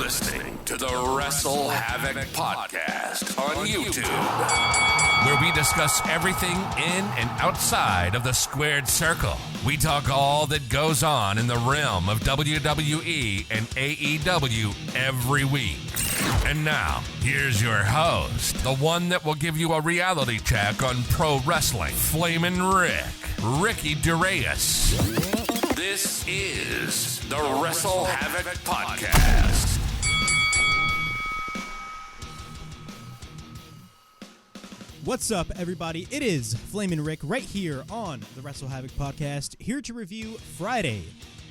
listening to the Wrestle Havoc podcast on YouTube, where we discuss everything in and outside of the squared circle. We talk all that goes on in the realm of WWE and AEW every week. And now, here's your host, the one that will give you a reality check on pro wrestling, Flamin' Ricky DeReyes. This is the Wrestle Havoc Podcast. What's up, everybody? It is Flamin' Rick right here on the Wrestle Havoc Podcast, here to review Friday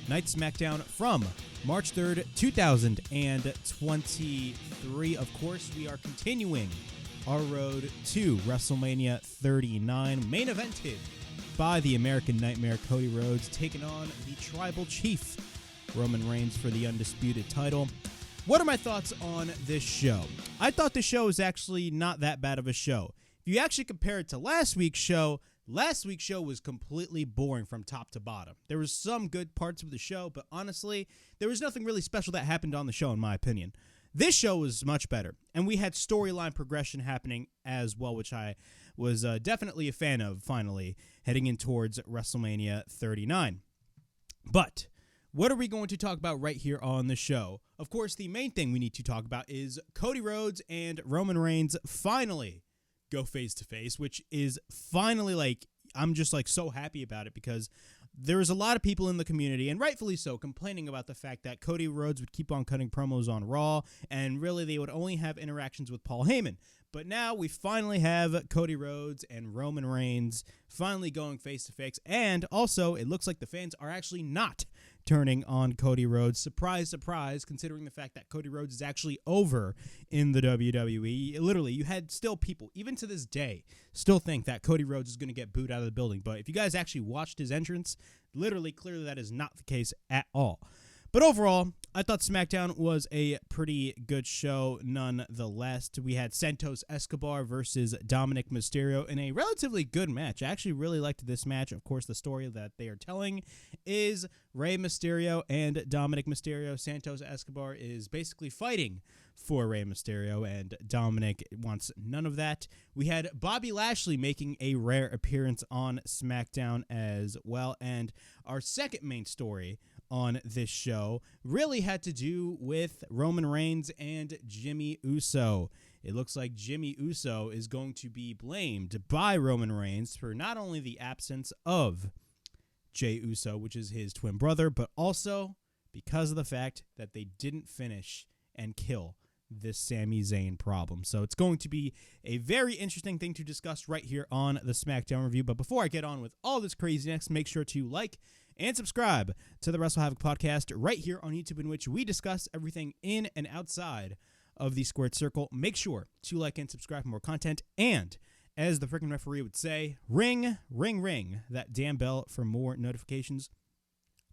Night SmackDown from March 3rd, 2023. Of course, we are continuing our road to WrestleMania 39, main evented by the American Nightmare Cody Rhodes, taking on the Tribal Chief Roman Reigns for the undisputed title. What are my thoughts on this show? I thought the show was actually not that bad of a show. If you actually compare it to last week's show was completely boring from top to bottom. There was some good parts of the show, but honestly, there was nothing really special that happened on the show, in my opinion. This show was much better, and we had storyline progression happening as well, which I was definitely a fan of, finally, heading in towards WrestleMania 39. But what are we going to talk about right here on the show? Of course, the main thing we need to talk about is Cody Rhodes and Roman Reigns finally go face-to-face, which is finally, I'm just, so happy about it, because there's a lot of people in the community, and rightfully so, complaining about the fact that Cody Rhodes would keep on cutting promos on Raw, and really they would only have interactions with Paul Heyman. But now we finally have Cody Rhodes and Roman Reigns finally going face-to-face, and also it looks like the fans are actually not turning on Cody Rhodes. Surprise, surprise, considering the fact that Cody Rhodes is actually over in the WWE. Literally, you had still people, even to this day, still think that Cody Rhodes is going to get booed out of the building. But if you guys actually watched his entrance, literally, clearly that is not the case at all. But overall, I thought SmackDown was a pretty good show nonetheless. We had Santos Escobar versus Dominik Mysterio in a relatively good match. I actually really liked this match. Of course, the story that they are telling is Rey Mysterio and Dominik Mysterio. Santos Escobar is basically fighting for Rey Mysterio, and Dominic wants none of that. We had Bobby Lashley making a rare appearance on SmackDown as well, and our second main story on this show really had to do with Roman Reigns and Jimmy Uso. It looks like Jimmy Uso is going to be blamed by Roman Reigns for not only the absence of Jey Uso, which is his twin brother, but also because of the fact that they didn't finish and kill this Sami Zayn problem. So it's going to be a very interesting thing to discuss right here on the SmackDown review. But before I get on with all this craziness, make sure to like and subscribe to the Wrestle Havoc Podcast right here on YouTube, in which we discuss everything in and outside of the squared circle. Make sure to like and subscribe for more content. And as the freaking referee would say, ring, ring, ring that damn bell for more notifications.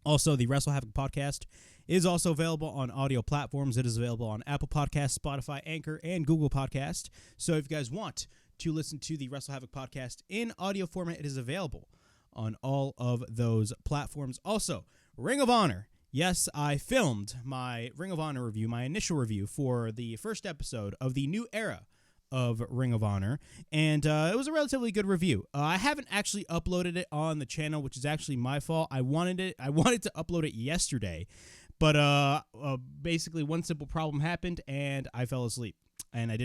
Also, the Wrestle Havoc Podcast is also available on audio platforms. It is available on Apple Podcasts, Spotify, Anchor, and Google Podcast. So if you guys want to listen to the Wrestle Havoc Podcast in audio format, it is available on all of those platforms. Also, Ring of Honor. Yes, I filmed my Ring of Honor review, my initial review for the first episode of the new era of Ring of Honor, and it was a relatively good review. I haven't actually uploaded it on the channel, which is actually my fault. I wanted to upload it yesterday, but basically one simple problem happened, and I fell asleep. And I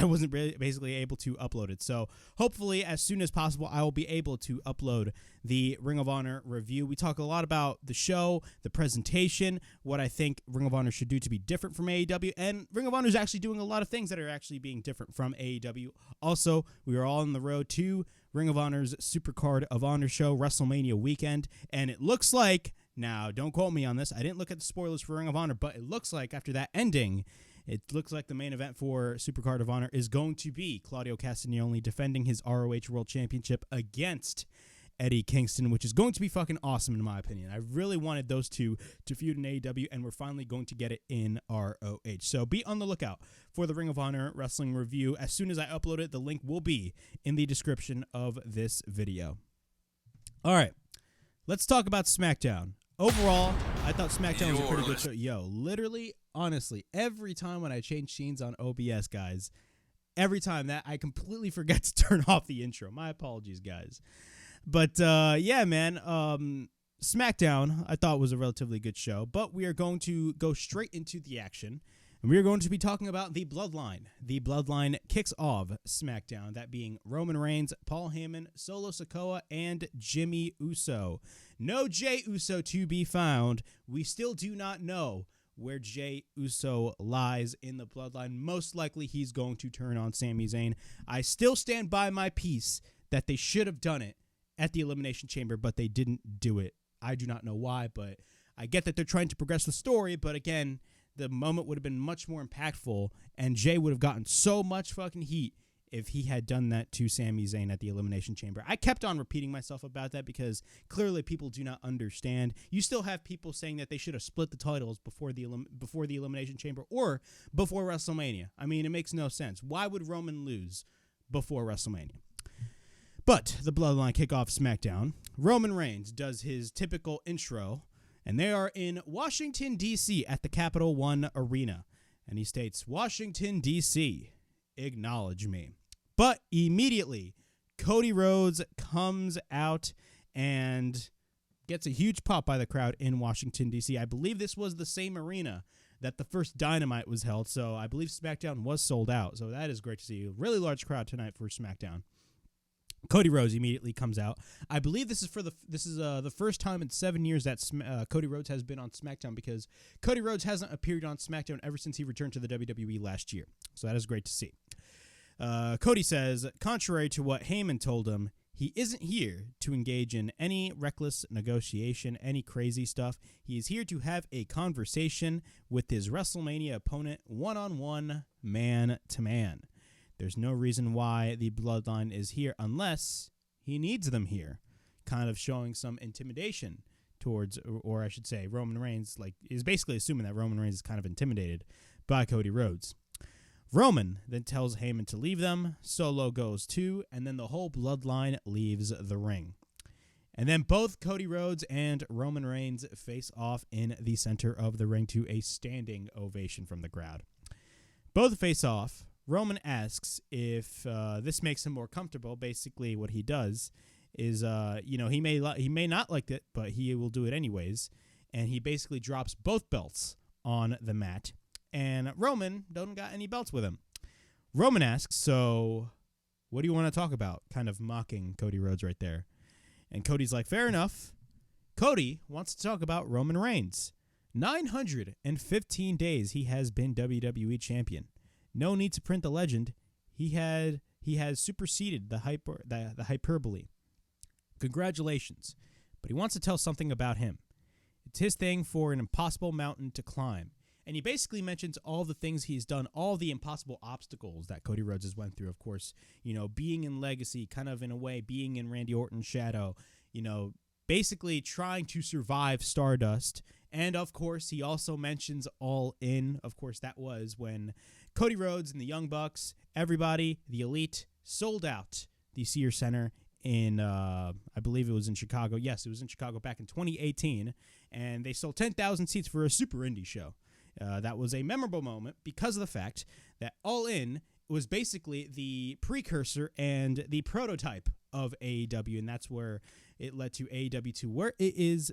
wasn't basically able to upload it. So hopefully, as soon as possible, I will be able to upload the Ring of Honor review. We talk a lot about the show, the presentation, what I think Ring of Honor should do to be different from AEW. And Ring of Honor is actually doing a lot of things that are actually being different from AEW. Also, we are all on the road to Ring of Honor's Supercard of Honor show, WrestleMania weekend. And it looks like, now don't quote me on this, I didn't look at the spoilers for Ring of Honor, but it looks like after that ending, it looks like the main event for Supercard of Honor is going to be Claudio Castagnoli defending his ROH World Championship against Eddie Kingston, which is going to be fucking awesome in my opinion. I really wanted those two to feud in AEW, and we're finally going to get it in ROH. So be on the lookout for the Ring of Honor wrestling review. As soon as I upload it, the link will be in the description of this video. All right, let's talk about SmackDown. overall, I thought SmackDown was a pretty good show. Yo, literally, honestly, every time when I change scenes on OBS, guys, every time that I completely forget to turn off the intro. My apologies, guys. But yeah, man, SmackDown I thought was a relatively good show, but we are going to go straight into the action, and we are going to be talking about the Bloodline. The Bloodline kicks off SmackDown, that being Roman Reigns, Paul Heyman, Solo Sikoa, and Jimmy Uso. No Jey Uso to be found. We still do not know where Jey Uso lies in the Bloodline. Most likely he's going to turn on Sami Zayn. I still stand by my piece that they should have done it at the Elimination Chamber, but they didn't do it. I do not know why, but I get that they're trying to progress the story, but again, the moment would have been much more impactful, and Jey would have gotten so much fucking heat if he had done that to Sami Zayn at the Elimination Chamber. I kept on repeating myself about that because clearly people do not understand. You still have people saying that they should have split the titles before the Elimination Chamber or before WrestleMania. I mean, it makes no sense. Why would Roman lose before WrestleMania? But the Bloodline kick off SmackDown. Roman Reigns does his typical intro, and they are in Washington, D.C. at the Capital One Arena. And he states, "Washington, D.C., acknowledge me." But immediately, Cody Rhodes comes out and gets a huge pop by the crowd in Washington, D.C. I believe this was the same arena that the first Dynamite was held, so I believe SmackDown was sold out. So that is great to see. A really large crowd tonight for SmackDown. Cody Rhodes immediately comes out. I believe this is the first time in 7 years that Cody Rhodes has been on SmackDown, because Cody Rhodes hasn't appeared on SmackDown ever since he returned to the WWE last year. So that is great to see. Cody says, contrary to what Heyman told him, he isn't here to engage in any reckless negotiation, any crazy stuff. He is here to have a conversation with his WrestleMania opponent one-on-one, man-to-man. There's no reason why the Bloodline is here unless he needs them here, kind of showing some intimidation towards, or I should say, Roman Reigns, is basically assuming that Roman Reigns is kind of intimidated by Cody Rhodes. Roman then tells Heyman to leave them, Solo goes too, and then the whole Bloodline leaves the ring. And then both Cody Rhodes and Roman Reigns face off in the center of the ring to a standing ovation from the crowd. Both face off. Roman asks if this makes him more comfortable. Basically, what he does is, he may not like it, but he will do it anyways. And he basically drops both belts on the mat. And Roman don't got any belts with him. Roman asks, so what do you want to talk about? Kind of mocking Cody Rhodes right there. And Cody's like, fair enough. Cody wants to talk about Roman Reigns. 915 days he has been WWE champion. No need to print the legend. He has superseded the hyperbole. Congratulations. But he wants to tell something about him. It's his thing for an impossible mountain to climb. And he basically mentions all the things he's done, all the impossible obstacles that Cody Rhodes has went through. Of course, being in Legacy, kind of in a way, being in Randy Orton's shadow, basically trying to survive Stardust. And, of course, he also mentions All In. Of course, that was when Cody Rhodes and the Young Bucks, everybody, the Elite, sold out the Sears Center in, I believe it was in Chicago. Yes, it was in Chicago back in 2018. And they sold 10,000 seats for a super indie show. That was a memorable moment because of the fact that All In was basically the precursor and the prototype of AEW. And that's where it led to AEW to where it is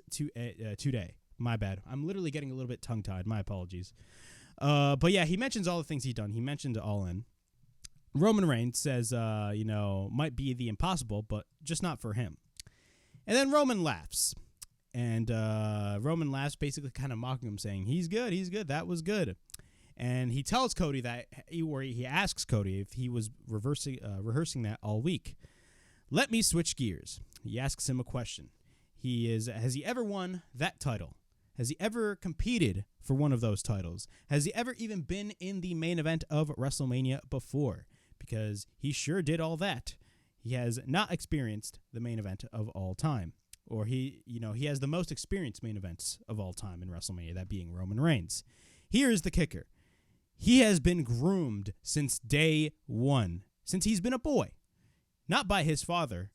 today. My bad. I'm literally getting a little bit tongue-tied. My apologies. But yeah, he mentions all the things he's done. He mentioned All In. Roman Reigns says, might be the impossible, but just not for him. And then Roman laughs. And Roman laughs, basically kind of mocking him, saying, he's good, that was good. And he tells Cody that, he asks Cody if he was rehearsing that all week. Let me switch gears. He asks him a question. Has he ever won that title? Has he ever competed for one of those titles? Has he ever even been in the main event of WrestleMania before? Because he sure did all that. He has not experienced the main event of all time. Or he has the most experienced main events of all time in WrestleMania, that being Roman Reigns. Here is the kicker. He has been groomed since day one, since he's been a boy. Not by his father,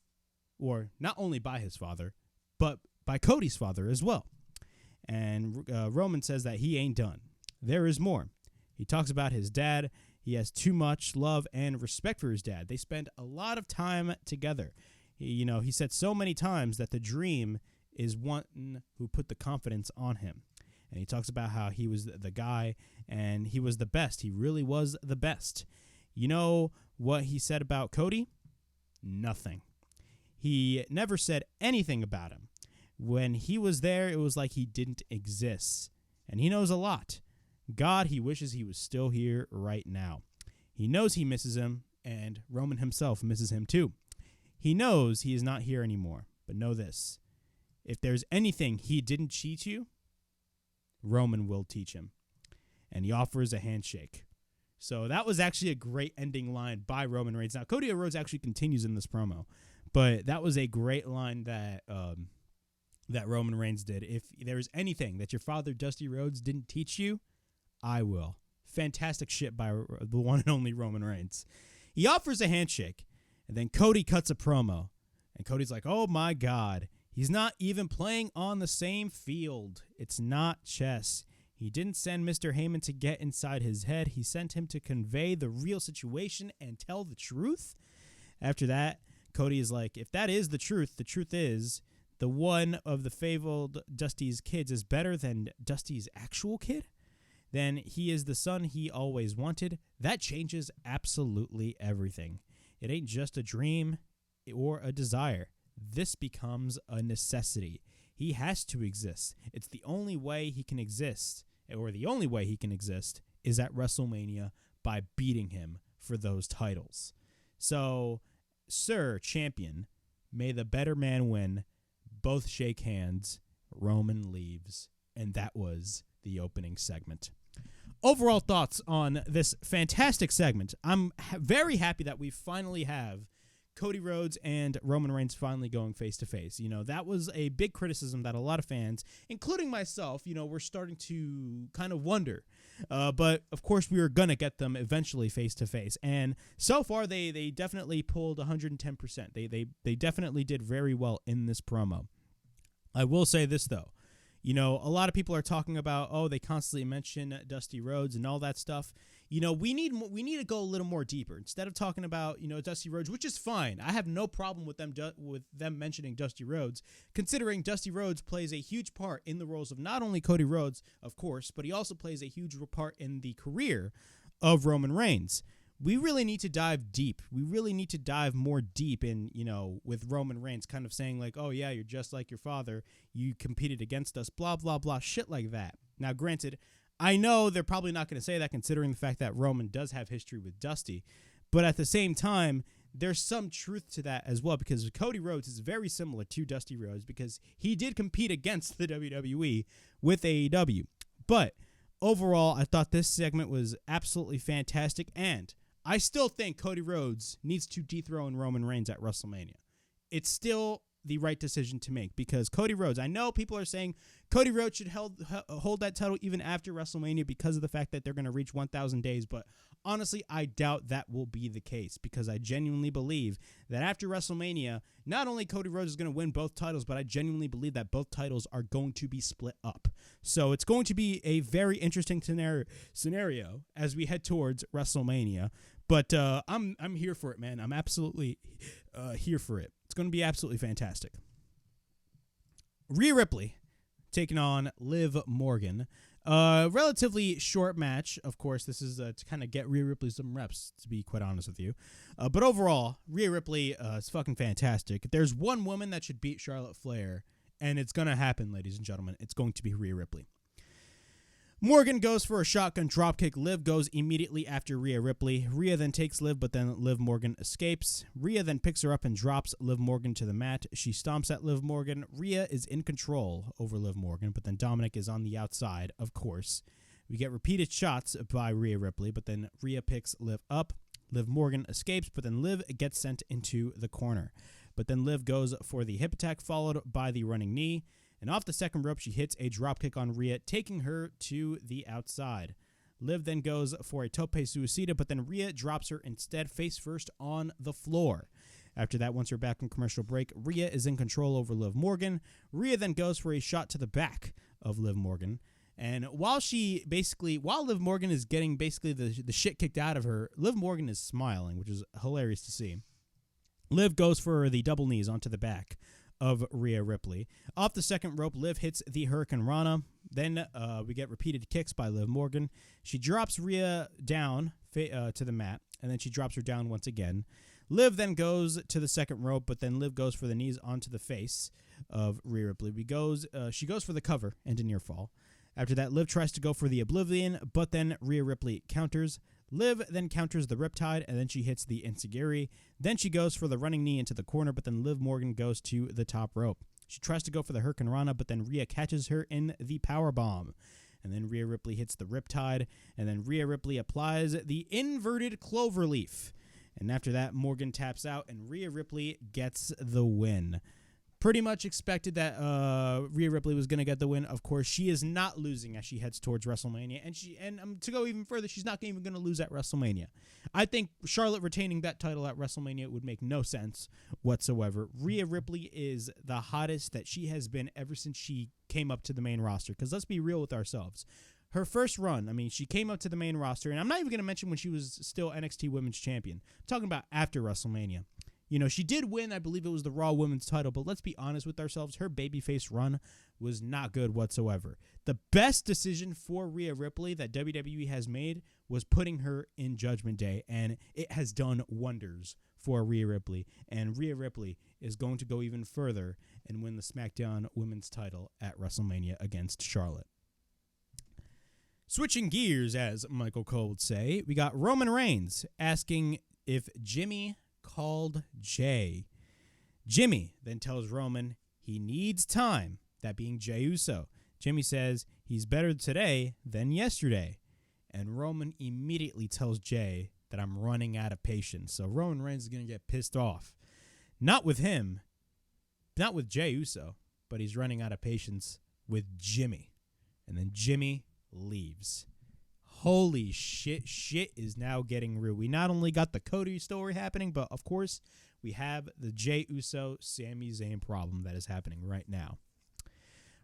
or not only by his father, but by Cody's father as well. And Roman says that he ain't done. There is more. He talks about his dad. He has too much love and respect for his dad. They spend a lot of time together. He said so many times that the dream is one who put the confidence on him. And he talks about how he was the guy and he was the best. He really was the best. You know what he said about Cody? Nothing. He never said anything about him. When he was there, it was like he didn't exist. And he knows a lot. God, he wishes he was still here right now. He knows he misses him, and Roman himself misses him too. He knows he is not here anymore, but know this. If there's anything he didn't teach you, Roman will teach him. And he offers a handshake. So that was actually a great ending line by Roman Reigns. Now, Cody Rhodes actually continues in this promo, but that was a great line that Roman Reigns did. If there's anything that your father, Dusty Rhodes, didn't teach you, I will. Fantastic shit by the one and only Roman Reigns. He offers a handshake, and then Cody cuts a promo. And Cody's like, oh my God, he's not even playing on the same field. It's not chess. He didn't send Mr. Heyman to get inside his head. He sent him to convey the real situation and tell the truth. After that, Cody is like, if that is the truth is the one of the fabled Dusty's kids is better than Dusty's actual kid, then he is the son he always wanted. That changes absolutely everything. It ain't just a dream or a desire. This becomes a necessity. He has to exist. It's the only way he can exist, or the only way he can exist is at WrestleMania by beating him for those titles. So, Sir Champion, may the better man win. Both shake hands. Roman leaves. And that was the opening segment. Overall thoughts on this fantastic segment. I'm very happy that we finally have Cody Rhodes and Roman Reigns finally going face-to-face. That was a big criticism that a lot of fans, including myself, were starting to kind of wonder. But, of course, we were going to get them eventually face-to-face. And so far, they definitely pulled 110%. They definitely did very well in this promo. I will say this, though. A lot of people are talking about, they constantly mention Dusty Rhodes and all that stuff. We need to go a little more deeper. Instead of talking about, Dusty Rhodes, which is fine. I have no problem with them mentioning Dusty Rhodes, considering Dusty Rhodes plays a huge part in the roles of not only Cody Rhodes, of course, but he also plays a huge part in the career of Roman Reigns. We really need to dive deep. We really need to dive more deep in, with Roman Reigns kind of saying like, oh yeah, you're just like your father. You competed against us, blah, blah, blah, shit like that. Now, granted, I know they're probably not going to say that considering the fact that Roman does have history with Dusty. But at the same time, there's some truth to that as well because Cody Rhodes is very similar to Dusty Rhodes because he did compete against the WWE with AEW. But overall, I thought this segment was absolutely fantastic, and I still think Cody Rhodes needs to dethrone Roman Reigns at WrestleMania. It's still the right decision to make because Cody Rhodes, I know people are saying Cody Rhodes should hold that title even after WrestleMania because of the fact that they're going to reach 1,000 days, but honestly, I doubt that will be the case because I genuinely believe that after WrestleMania, not only Cody Rhodes is going to win both titles, but I genuinely believe that both titles are going to be split up. So it's going to be a very interesting scenario as we head towards WrestleMania. But I'm here for it, man. I'm absolutely here for it. It's going to be absolutely fantastic. Rhea Ripley taking on Liv Morgan. Relatively short match. Of course, this is to kind of get Rhea Ripley some reps, to be quite honest with you. But overall, Rhea Ripley is fucking fantastic. If there's one woman that should beat Charlotte Flair, and it's going to happen, ladies and gentlemen, it's going to be Rhea Ripley. Morgan goes for a shotgun dropkick. Liv goes immediately after Rhea Ripley. Rhea then takes Liv, but then Liv Morgan escapes. Rhea then picks her up and drops Liv Morgan to the mat. She stomps at Liv Morgan. Rhea is in control over Liv Morgan, but then Dominic is on the outside, of course. We get repeated shots by Rhea Ripley, but then Rhea picks Liv up. Liv Morgan escapes, but then Liv gets sent into the corner. But then Liv goes for the hip attack, followed by the running knee. And off the second rope, she hits a dropkick on Rhea, taking her to the outside. Liv then goes for a tope suicida, but then Rhea drops her instead face first on the floor. After that, once we're back from commercial break, Rhea is in control over Liv Morgan. Rhea then goes for a shot to the back of Liv Morgan. And while Liv Morgan is getting basically the shit kicked out of her, Liv Morgan is smiling, which is hilarious to see. Liv goes for the double knees onto the back of Rhea Ripley. Off the second rope, Liv hits the Hurricane Rana. Then we get repeated kicks by Liv Morgan. She drops Rhea down to the mat, and then she drops her down once again. Liv then goes to the second rope, but then Liv goes for the knees onto the face of Rhea Ripley. She goes for the cover and a near fall. After that, Liv tries to go for the Oblivion, but then Rhea Ripley counters. Liv then counters the Riptide, and then she hits the Enziguri. Then she goes for the running knee into the corner, but then Liv Morgan goes to the top rope. She tries to go for the Hurricane Rana, but then Rhea catches her in the Powerbomb. And then Rhea Ripley hits the Riptide, and then Rhea Ripley applies the inverted cloverleaf. And after that, Morgan taps out, and Rhea Ripley gets the win. Pretty much expected that Rhea Ripley was going to get the win. Of course, she is not losing as she heads towards WrestleMania. And to go even further, she's not even going to lose at WrestleMania. I think Charlotte retaining that title at WrestleMania would make no sense whatsoever. Rhea Ripley is the hottest that she has been ever since she came up to the main roster. Because let's be real with ourselves. Her first run, she came up to the main roster. And I'm not even going to mention when she was still NXT Women's Champion. I'm talking about after WrestleMania. She did win, I believe it was the Raw Women's title, but let's be honest with ourselves, her babyface run was not good whatsoever. The best decision for Rhea Ripley that WWE has made was putting her in Judgment Day, and it has done wonders for Rhea Ripley. And Rhea Ripley is going to go even further and win the SmackDown Women's title at WrestleMania against Charlotte. Switching gears, as Michael Cole would say, we got Roman Reigns asking if Jimmy called Jay. Jimmy then tells Roman he needs time, that being Jey Uso. Jimmy says he's better today than yesterday. And Roman immediately tells Jay that I'm running out of patience. So Roman Reigns is going to get pissed off. Not with him, not with Jey Uso, but he's running out of patience with Jimmy. And then Jimmy leaves. Holy shit is now getting real. We not only got the Cody story happening, but of course, we have the Jey Uso, Sami Zayn problem that is happening right now.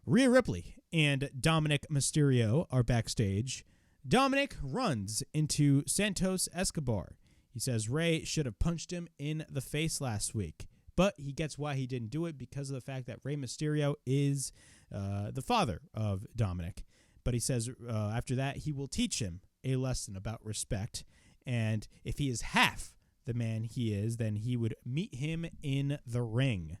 Rhea Ripley and Dominic Mysterio are backstage. Dominic runs into Santos Escobar. He says Ray should have punched him in the face last week, but he gets why he didn't do it because of the fact that Rey Mysterio is the father of Dominic. But he says after that, he will teach him a lesson about respect. And if he is half the man he is, then he would meet him in the ring.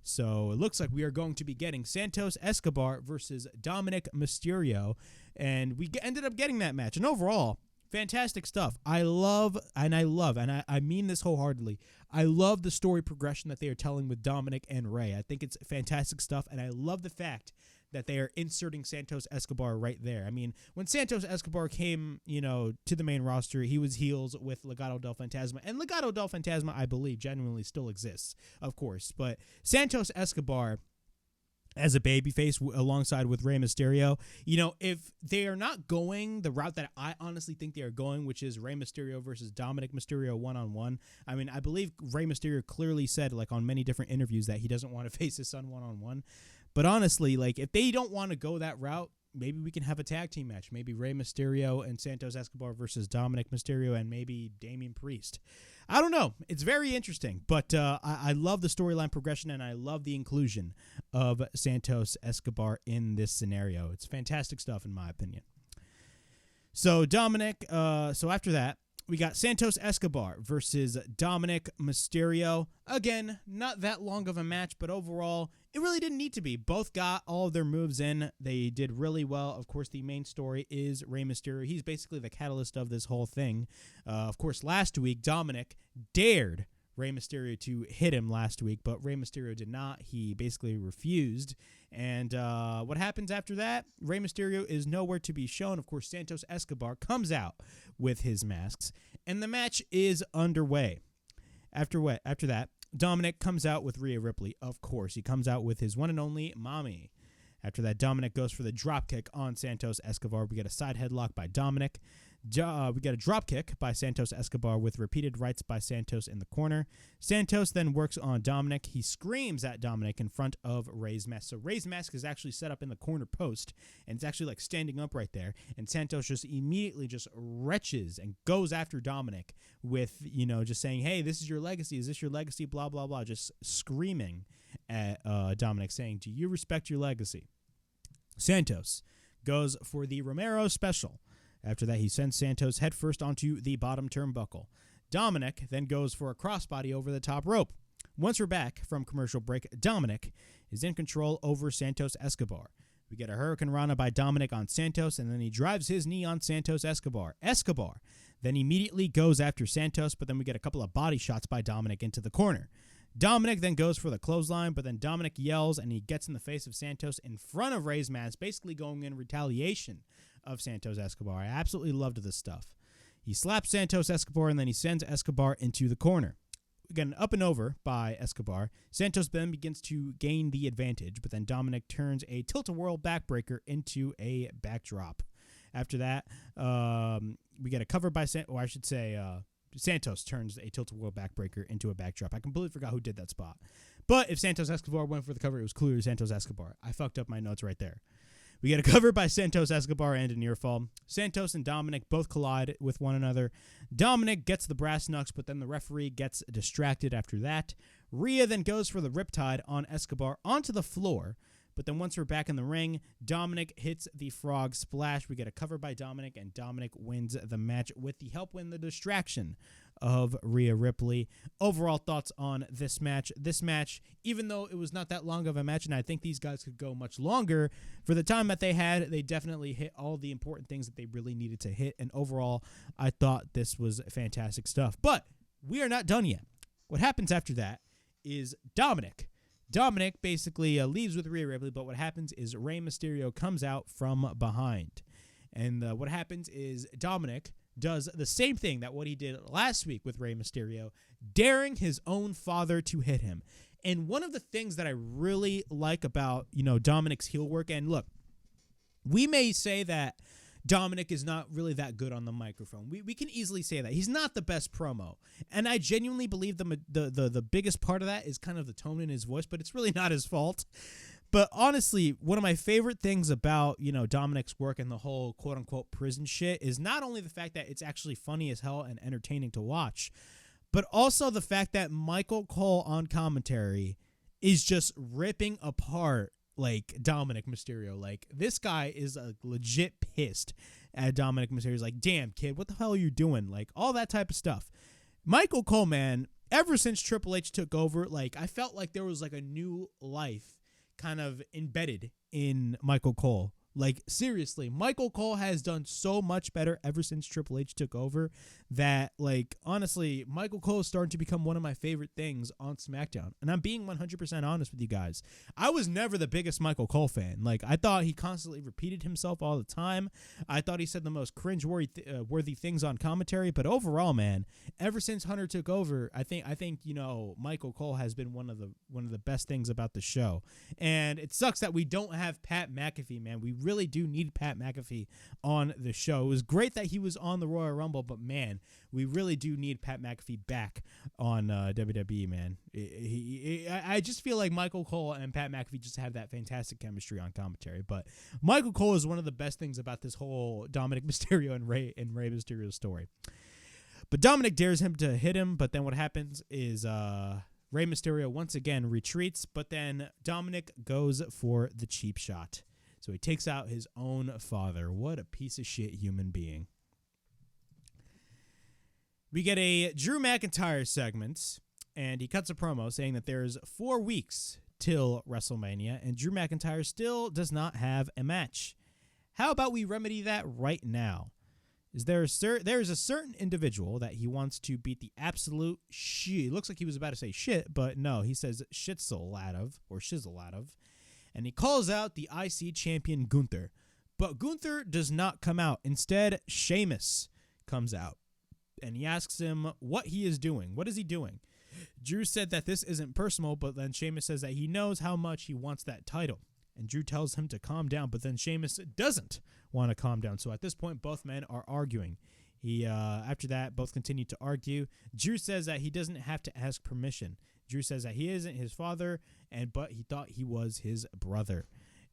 So it looks like we are going to be getting Santos Escobar versus Dominik Mysterio. And we ended up getting that match. And overall, fantastic stuff. I mean this wholeheartedly, I love the story progression that they are telling with Dominic and Ray. I think it's fantastic stuff. And I love the fact that they are inserting Santos Escobar right there. When Santos Escobar came, to the main roster, he was heels with Legado del Fantasma. And Legado del Fantasma, I believe, genuinely still exists, of course. But Santos Escobar as a babyface alongside with Rey Mysterio, if they are not going the route that I honestly think they are going, which is Rey Mysterio versus Dominik Mysterio one-on-one. I believe Rey Mysterio clearly said, on many different interviews, that he doesn't want to face his son one-on-one. But honestly, if they don't want to go that route, maybe we can have a tag team match. Maybe Rey Mysterio and Santos Escobar versus Dominik Mysterio and maybe Damian Priest. I don't know. It's very interesting. But I love the storyline progression, and I love the inclusion of Santos Escobar in this scenario. It's fantastic stuff, in my opinion. So so after that, we got Santos Escobar versus Dominik Mysterio. Again, not that long of a match, but overall, it really didn't need to be. Both got all of their moves in. They did really well. Of course, the main story is Rey Mysterio. He's basically the catalyst of this whole thing. Of course, last week, Dominic dared Rey Mysterio to hit him last week, but Rey Mysterio did not. He basically refused. And what happens after that? Rey Mysterio is nowhere to be shown. Of course, Santos Escobar comes out with his masks, and the match is underway. After that, Dominic comes out with Rhea Ripley. Of course, he comes out with his one and only mommy. After that, Dominic goes for the dropkick on Santos Escobar. We get a side headlock by Dominic. We get a drop kick by Santos Escobar with repeated rights by Santos in the corner. Santos then works on Dominic. He screams at Dominic in front of Ray's mask. So Ray's mask is actually set up in the corner post, and it's actually like standing up right there. And Santos just immediately just retches and goes after Dominic with, just saying, hey, this is your legacy. Is this your legacy? Blah, blah, blah. Just screaming at Dominic saying, do you respect your legacy? Santos goes for the Romero special. After that, he sends Santos headfirst onto the bottom turnbuckle. Dominic then goes for a crossbody over the top rope. Once we're back from commercial break, Dominic is in control over Santos Escobar. We get a Hurricane Rana by Dominic on Santos, and then he drives his knee on Santos Escobar. Escobar then immediately goes after Santos, but then we get a couple of body shots by Dominic into the corner. Dominic then goes for the clothesline, but then Dominic yells, and he gets in the face of Santos in front of Ray's mask, basically going in retaliation of Santos Escobar. I absolutely loved this stuff. He slaps Santos Escobar, and then he sends Escobar into the corner. We get an up and over by Escobar. Santos then begins to gain the advantage, but then Dominic turns a tilt-a-whirl backbreaker into a backdrop. After that, we get a cover by Santos turns a tilt-a-whirl backbreaker into a backdrop. I completely forgot who did that spot. But if Santos Escobar went for the cover, it was clearly Santos Escobar. I fucked up my notes right there. We get a cover by Santos Escobar and a near fall. Santos and Dominic both collide with one another. Dominic gets the brass knucks, but then the referee gets distracted after that. Rhea then goes for the riptide on Escobar onto the floor. But then once we're back in the ring, Dominic hits the frog splash. We get a cover by Dominic, and Dominic wins the match with the help win the distraction of Rhea Ripley. Overall thoughts on this match. This match, even though it was not that long of a match, and I think these guys could go much longer, for the time that they had, they definitely hit all the important things that they really needed to hit. And overall, I thought this was fantastic stuff. But we are not done yet. What happens after that is Dominic basically leaves with Rhea Ripley, but what happens is Rey Mysterio comes out from behind. And what happens is Dominic does the same thing that what he did last week with Rey Mysterio, daring his own father to hit him. And one of the things that I really like about, Dominic's heel work, and look, we may say that Dominic is not really that good on the microphone. We can easily say that. He's not the best promo. And I genuinely believe the biggest part of that is kind of the tone in his voice, but it's really not his fault. But honestly, one of my favorite things about, Dominic's work and the whole quote-unquote prison shit is not only the fact that it's actually funny as hell and entertaining to watch, but also the fact that Michael Cole on commentary is just ripping apart Dominic Mysterio. This guy is legit pissed at Dominic Mysterio. He's like, damn, kid, what the hell are you doing? All that type of stuff. Michael Cole, man, ever since Triple H took over, I felt like there was a new life kind of embedded in Michael Cole. Seriously, Michael Cole has done so much better ever since Triple H took over that, honestly, Michael Cole is starting to become one of my favorite things on SmackDown. And I'm being 100% honest with you guys. I was never the biggest Michael Cole fan. I thought he constantly repeated himself all the time. I thought he said the most cringe-worthy things on commentary. But overall, man, ever since Hunter took over, I think Michael Cole has been one of the best things about the show. And it sucks that we don't have Pat McAfee, man. We really do need Pat McAfee on the show. It was great that he was on the Royal Rumble, but man, we really do need Pat McAfee back on WWE, man. I just feel like Michael Cole and Pat McAfee just have that fantastic chemistry on commentary. But Michael Cole is one of the best things about this whole Dominic Mysterio and Rey Mysterio story. But Dominic dares him to hit him, but then what happens is Rey Mysterio once again retreats, but then Dominic goes for the cheap shot. So he takes out his own father. What a piece of shit human being. We get a Drew McIntyre segment, and he cuts a promo saying that there's 4 weeks till WrestleMania, and Drew McIntyre still does not have a match. How about we remedy that right now? There is a certain individual that he wants to beat the absolute shit. It looks like he was about to say shit, but no, he says shizzle out of. And he calls out the IC champion Gunther. But Gunther does not come out. Instead, Sheamus comes out. And he asks him what he is doing. What is he doing? Drew said that this isn't personal, but then Sheamus says that he knows how much he wants that title. and Drew tells him to calm down, but then Sheamus doesn't want to calm down. So at this point, both men are arguing. After that, both continue to argue. Drew says that he doesn't have to ask permission. Drew says that he isn't his father, but he thought he was his brother.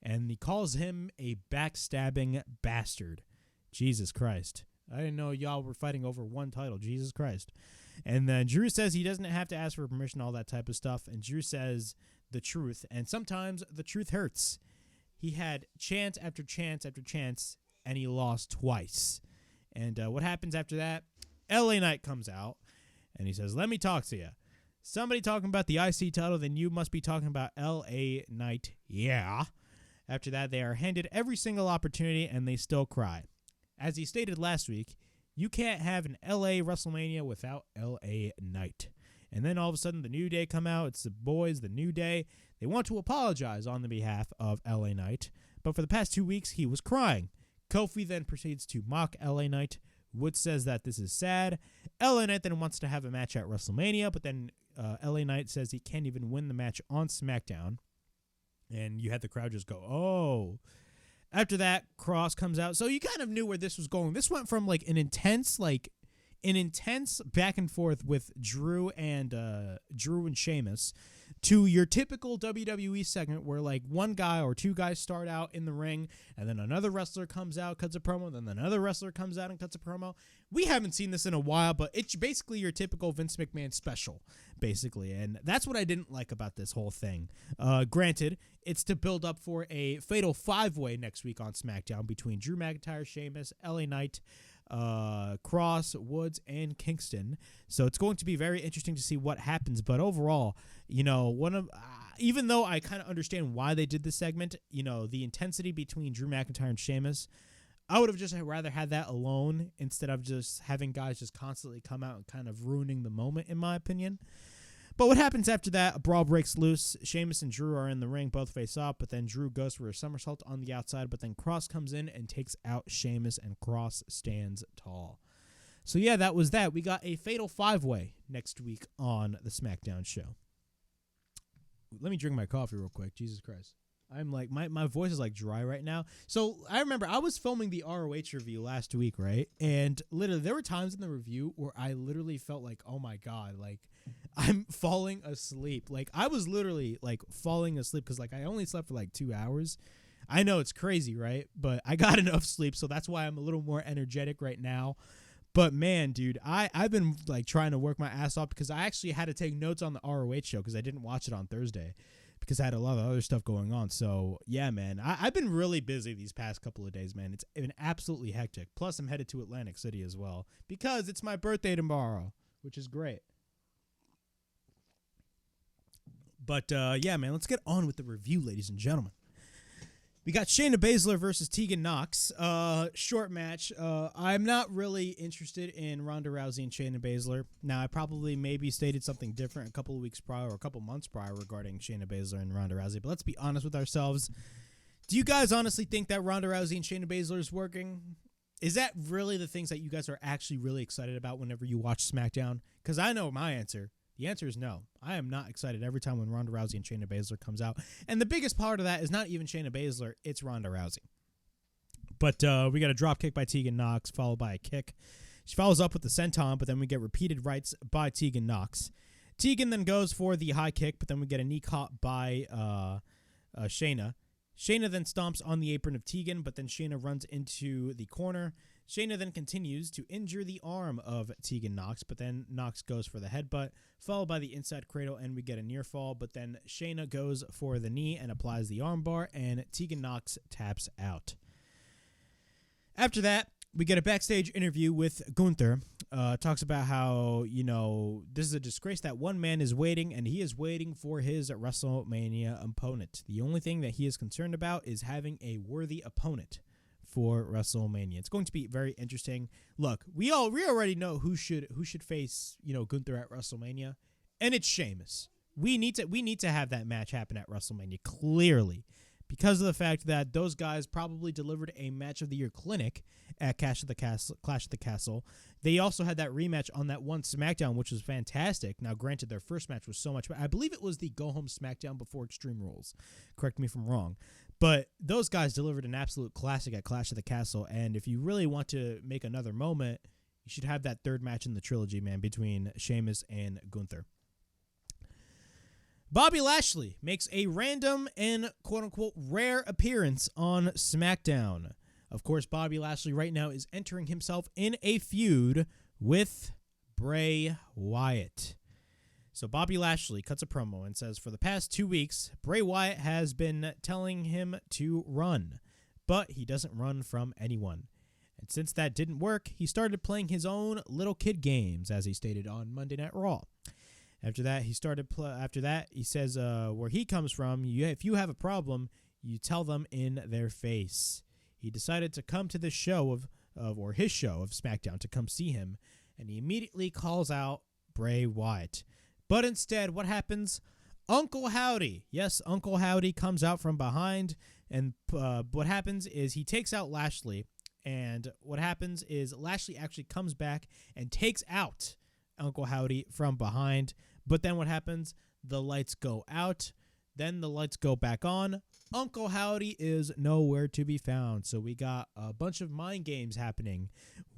And he calls him a backstabbing bastard. Jesus Christ. I didn't know y'all were fighting over one title. Jesus Christ. And then Drew says he doesn't have to ask for permission, all that type of stuff. And Drew says the truth. And sometimes the truth hurts. He had chance after chance after chance, and he lost twice. And what happens after that? LA Knight comes out, and he says, let me talk to you. Somebody talking about the IC title, then you must be talking about LA Knight. Yeah. After that, they are handed every single opportunity, and they still cry. As he stated last week, you can't have an LA WrestleMania without LA Knight. And then all of a sudden, the New Day come out. It's the boys, the New Day. They want to apologize on the behalf of LA Knight. But for the past 2 weeks, he was crying. Kofi then proceeds to mock LA Knight. Woods says that this is sad. LA Knight then wants to have a match at WrestleMania, but then LA Knight says he can't even win the match on SmackDown. And you had the crowd just go, oh. After that, Cross comes out. So you kind of knew where this was going. This went from an intense back and forth with Drew and Sheamus to your typical WWE segment where one guy or two guys start out in the ring, and then another wrestler comes out, cuts a promo, then another wrestler comes out and cuts a promo. We haven't seen this in a while, but it's basically your typical Vince McMahon special, basically, and that's what I didn't like about this whole thing. Granted, it's to build up for a fatal 5-way next week on SmackDown between Drew McIntyre, Sheamus, LA Knight, Cross, Woods, and Kingston. So it's going to be very interesting to see what happens. But overall, even though I kind of understand why they did this segment, the intensity between Drew McIntyre and Sheamus, I would have just rather had that alone instead of just having guys just constantly come out and kind of ruining the moment, in my opinion. But what happens after that? A brawl breaks loose. Sheamus and Drew are in the ring, both face off, but then Drew goes for a somersault on the outside, but then Cross comes in and takes out Sheamus, and Cross stands tall. So yeah, that was that. We got a fatal 5-way next week on the SmackDown show. Let me drink my coffee real quick. Jesus Christ. I'm my voice is dry right now. So I remember I was filming the ROH review last week, right? And literally there were times in the review where I literally felt oh my God, I'm falling asleep. I was literally falling asleep because I only slept for 2 hours. I know it's crazy, right? But I got enough sleep, so that's why I'm a little more energetic right now. But man, dude, I've been trying to work my ass off because I actually had to take notes on the ROH show because I didn't watch it on Thursday because I had a lot of other stuff going on. So yeah, man, I've been really busy these past couple of days, man. It's been absolutely hectic. Plus, I'm headed to Atlantic City as well because it's my birthday tomorrow, which is great. But yeah, man, let's get on with the review, ladies and gentlemen. We got Shayna Baszler versus Tegan Knox. Short match. I'm not really interested in Ronda Rousey and Shayna Baszler. Now, I probably maybe stated something different a couple of weeks prior or a couple months prior regarding Shayna Baszler and Ronda Rousey. But let's be honest with ourselves. Do you guys honestly think that Ronda Rousey and Shayna Baszler is working? Is that really the things that you guys are actually really excited about whenever you watch SmackDown? Because I know my answer. The answer is no. I am not excited every time when Ronda Rousey and Shayna Baszler comes out. And the biggest part of that is not even Shayna Baszler, it's Ronda Rousey. But we got a drop kick by Tegan Knox, followed by a kick. She follows up with the senton, but then we get repeated rights by Tegan Knox. Tegan then goes for the high kick, but then we get a knee caught by Shayna. Shayna then stomps on the apron of Tegan, but then Shayna runs into the corner. Shayna then continues to injure the arm of Tegan Knox, but then Knox goes for the headbutt, followed by the inside cradle, and we get a near fall, but then Shayna goes for the knee and applies the armbar, and Tegan Knox taps out. After that, we get a backstage interview with Gunther. Talks about how, this is a disgrace that one man is waiting, and he is waiting for his WrestleMania opponent. The only thing that he is concerned about is having a worthy opponent for WrestleMania. It's going to be very interesting. Look, we already know who should face, Gunther at WrestleMania, and it's Sheamus. We need to have that match happen at WrestleMania, clearly, because of the fact that those guys probably delivered a match of the year clinic at Clash of the Castle. They also had that rematch on that one SmackDown, which was fantastic. Now, granted, their first match was so much better. I believe it was the Go Home SmackDown before Extreme Rules. Correct me if I'm wrong. But those guys delivered an absolute classic at Clash of the Castle, and if you really want to make another moment, you should have that third match in the trilogy, man, between Sheamus and Gunther. Bobby Lashley makes a random and quote-unquote rare appearance on SmackDown. Of course, Bobby Lashley right now is entering himself in a feud with Bray Wyatt. So Bobby Lashley cuts a promo and says, for the past 2 weeks, Bray Wyatt has been telling him to run, but he doesn't run from anyone. And since that didn't work, he started playing his own little kid games, as he stated on Monday Night Raw. After that, he says where he comes from, if you have a problem, you tell them in their face. He decided to come to this show or his show of SmackDown to come see him, and he immediately calls out Bray Wyatt. But instead, what happens? Uncle Howdy. Yes, Uncle Howdy comes out from behind, and what happens is he takes out Lashley, and what happens is Lashley actually comes back and takes out Uncle Howdy from behind. But then what happens? The lights go out. Then the lights go back on. Uncle Howdy is nowhere to be found. So we got a bunch of mind games happening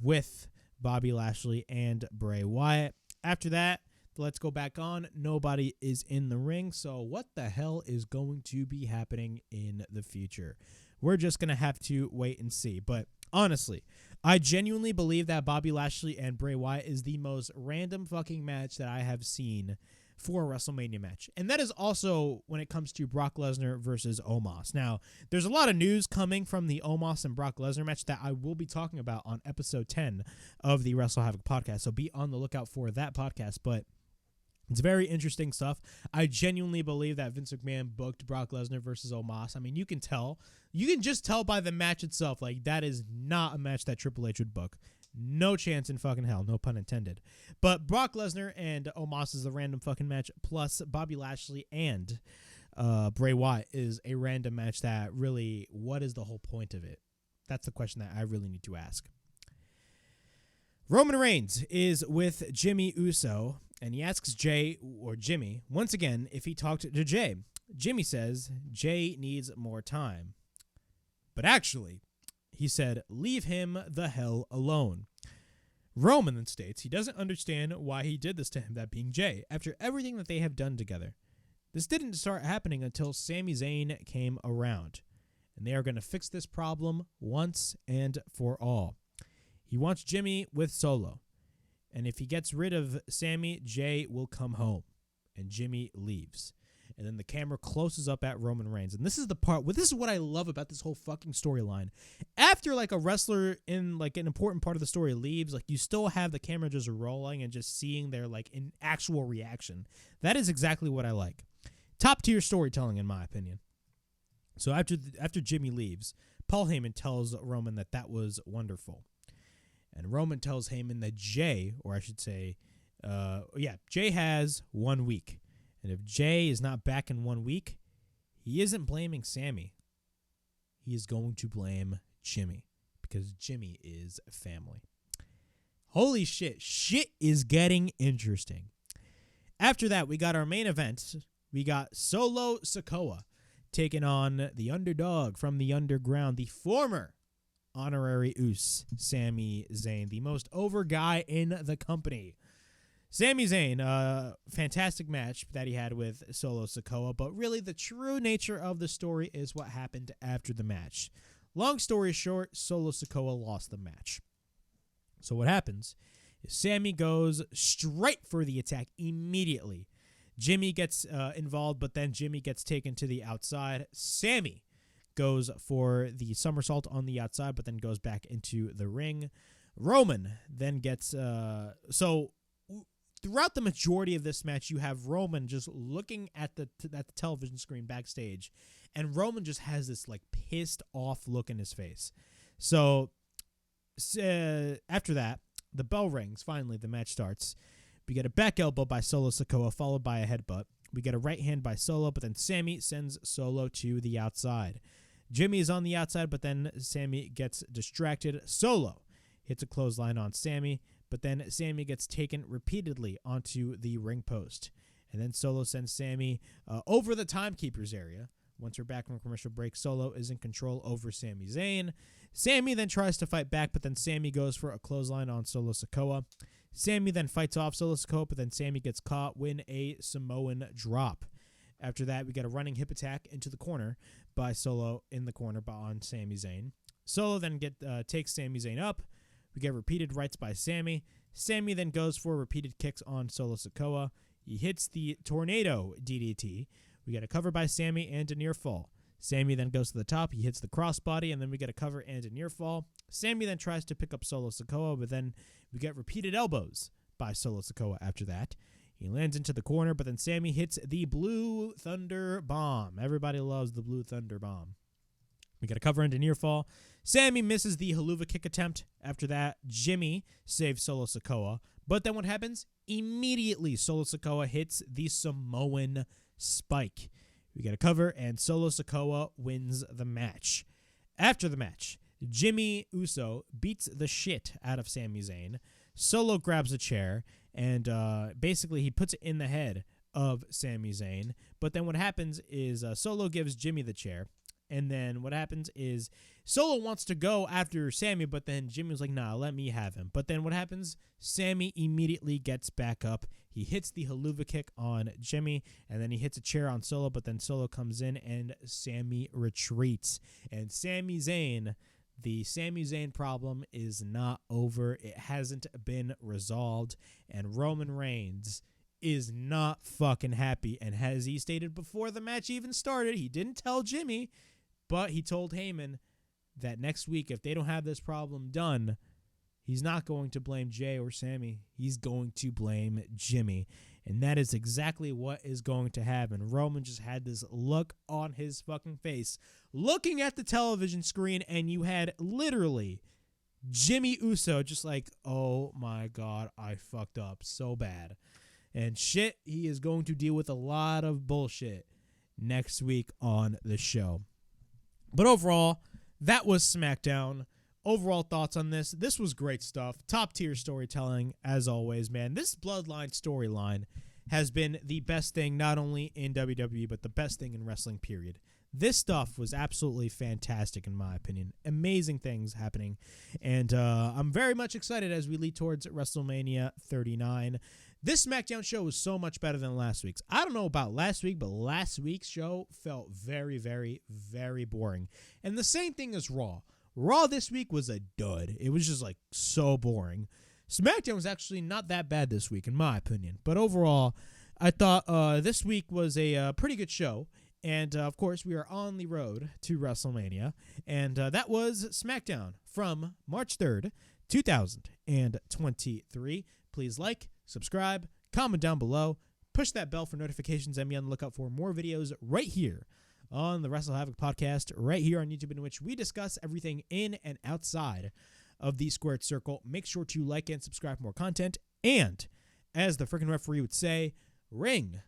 with Bobby Lashley and Bray Wyatt. After that, the lights go back on. Nobody is in the ring. So what the hell is going to be happening in the future? We're just going to have to wait and see. But honestly, I genuinely believe that Bobby Lashley and Bray Wyatt is the most random fucking match that I have seen for a WrestleMania match. And that is also when it comes to Brock Lesnar versus Omos. Now, there's a lot of news coming from the Omos and Brock Lesnar match that I will be talking about on episode 10 of the Wrestle Havoc podcast. So be on the lookout for that podcast. But it's very interesting stuff. I genuinely believe that Vince McMahon booked Brock Lesnar versus Omos. I mean, you can tell. You can just tell by the match itself. Like, that is not a match that Triple H would book. No chance in fucking hell. No pun intended. But Brock Lesnar and Omos is a random fucking match. Plus, Bobby Lashley and Bray Wyatt is a random match that really, what is the whole point of it? That's the question that I really need to ask. Roman Reigns is with Jimmy Uso, and he asks Jimmy, once again, if he talked to Jay. Jimmy says Jay needs more time. But actually, he said, leave him the hell alone. Roman then states he doesn't understand why he did this to him, that being Jay, after everything that they have done together. This didn't start happening until Sami Zayn came around, and they are going to fix this problem once and for all. He wants Jimmy with Solo. And if he gets rid of Sami, Jay will come home. And Jimmy leaves. And then the camera closes up at Roman Reigns. And this is the part, this is what I love about this whole fucking storyline. After like a wrestler in like an important part of the story leaves, like you still have the camera just rolling and just seeing their like in actual reaction. That is exactly what I like. Top tier storytelling in my opinion. So after Jimmy leaves, Paul Heyman tells Roman that was wonderful. And Roman tells Heyman that Jay, or I should say, Jay has 1 week. And if Jay is not back in 1 week, he isn't blaming Sami. He is going to blame Jimmy because Jimmy is family. Holy shit. Shit is getting interesting. After that, we got our main event. We got Solo Sikoa taking on the underdog from the underground, the former honorary Uce, Sami Zayn, the most over guy in the company. Sami Zayn, fantastic match that he had with Solo Sikoa, but really the true nature of the story is what happened after the match. Long story short, Solo Sikoa lost the match. So what happens is Sami goes straight for the attack immediately. Jimmy gets involved, but then Jimmy gets taken to the outside. Sami goes for the somersault on the outside, but then goes back into the ring. Roman then gets... throughout the majority of this match, you have Roman just looking at the television screen backstage, and Roman just has this like pissed off look in his face. So after that, the bell rings. Finally, the match starts. We get a back elbow by Solo Sikoa, followed by a headbutt. We get a right hand by Solo, but then Sami sends Solo to the outside. Jimmy is on the outside, but then Sami gets distracted. Solo hits a clothesline on Sami, but then Sami gets taken repeatedly onto the ring post. And then Solo sends Sami over the timekeeper's area, Once we're back from commercial break, Solo is in control over Sami Zayn. Sami then tries to fight back, but then Sami goes for a clothesline on Solo Sikoa. Sami then fights off Solo Sikoa, but then Sami gets caught with a Samoan drop. After that, we get a running hip attack into the corner by Solo in the corner on Sami Zayn. Solo then takes Sami Zayn up. We get repeated rights by Sami. Sami then goes for repeated kicks on Solo Sikoa. He hits the Tornado DDT. We get a cover by Sami and a near fall. Sami then goes to the top. He hits the crossbody, and then we get a cover and a near fall. Sami then tries to pick up Solo Sikoa, but then we get repeated elbows by Solo Sikoa after that. He lands into the corner, but then Sami hits the Blue Thunder Bomb. Everybody loves the Blue Thunder Bomb. We get a cover and a near fall. Sami misses the Haluva kick attempt. After that, Jimmy saves Solo Sikoa. But then what happens? Immediately, Solo Sikoa hits the Samoan Spike. We get a cover, and Solo Sikoa wins the match. After the match, Jimmy Uso beats the shit out of Sami Zayn. Solo grabs a chair, and basically he puts it in the head of Sami Zayn. But then what happens is Solo gives Jimmy the chair. And then what happens is Solo wants to go after Sami, but then Jimmy was like, nah, let me have him. But then what happens? Sami immediately gets back up. He hits the Haluva kick on Jimmy, and then he hits a chair on Solo, but then Solo comes in, and Sami retreats. And Sami Zayn, the Sami Zayn problem is not over. It hasn't been resolved, and Roman Reigns is not fucking happy. And as he stated before the match even started, he didn't tell Jimmy, but he told Heyman that next week, if they don't have this problem done, he's not going to blame Jay or Sami. He's going to blame Jimmy. And that is exactly what is going to happen. Roman just had this look on his fucking face, looking at the television screen, and you had literally Jimmy Uso just like, oh my God, I fucked up so bad. And shit, he is going to deal with a lot of bullshit next week on the show. But overall, that was SmackDown. Overall thoughts on this. This was great stuff. Top tier storytelling, as always, man. This Bloodline storyline has been the best thing, not only in WWE, but the best thing in wrestling, period. This stuff was absolutely fantastic, in my opinion. Amazing things happening. And I'm very much excited as we lead towards WrestleMania 39. This SmackDown show was so much better than last week's. I don't know about last week, but last week's show felt very, very, very boring. And the same thing as Raw. Raw this week was a dud. It was just like so boring. SmackDown was actually not that bad this week, in my opinion. But overall, I thought this week was a pretty good show. And, of course, we are on the road to WrestleMania. And that was SmackDown from March 3rd, 2023. Please like, subscribe, comment down below, push that bell for notifications, and be on the lookout for more videos right here on the Wrestle Havoc podcast, right here on YouTube, in which we discuss everything in and outside of the squared circle. Make sure to like and subscribe for more content. And, as the freaking referee would say, ring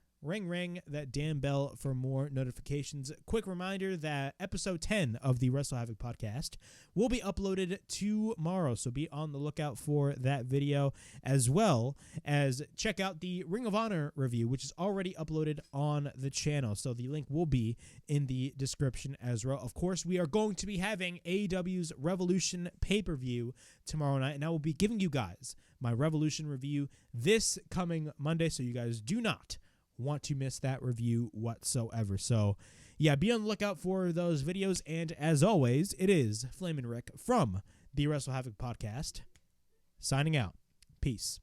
that damn bell for more notifications. Quick reminder that episode 10 of the Wrestle Havoc podcast will be uploaded tomorrow, so be on the lookout for that video, as well as check out the Ring of Honor review, which is already uploaded on the channel, so the link will be in the description as well. Of course, we are going to be having AEW's Revolution pay-per-view tomorrow night, and I will be giving you guys my Revolution review this coming Monday, so you guys do not want to miss that review whatsoever. So, yeah, be on the lookout for those videos. And as always, it is Flamin' Rick from the Wrestle Havoc podcast, signing out. Peace.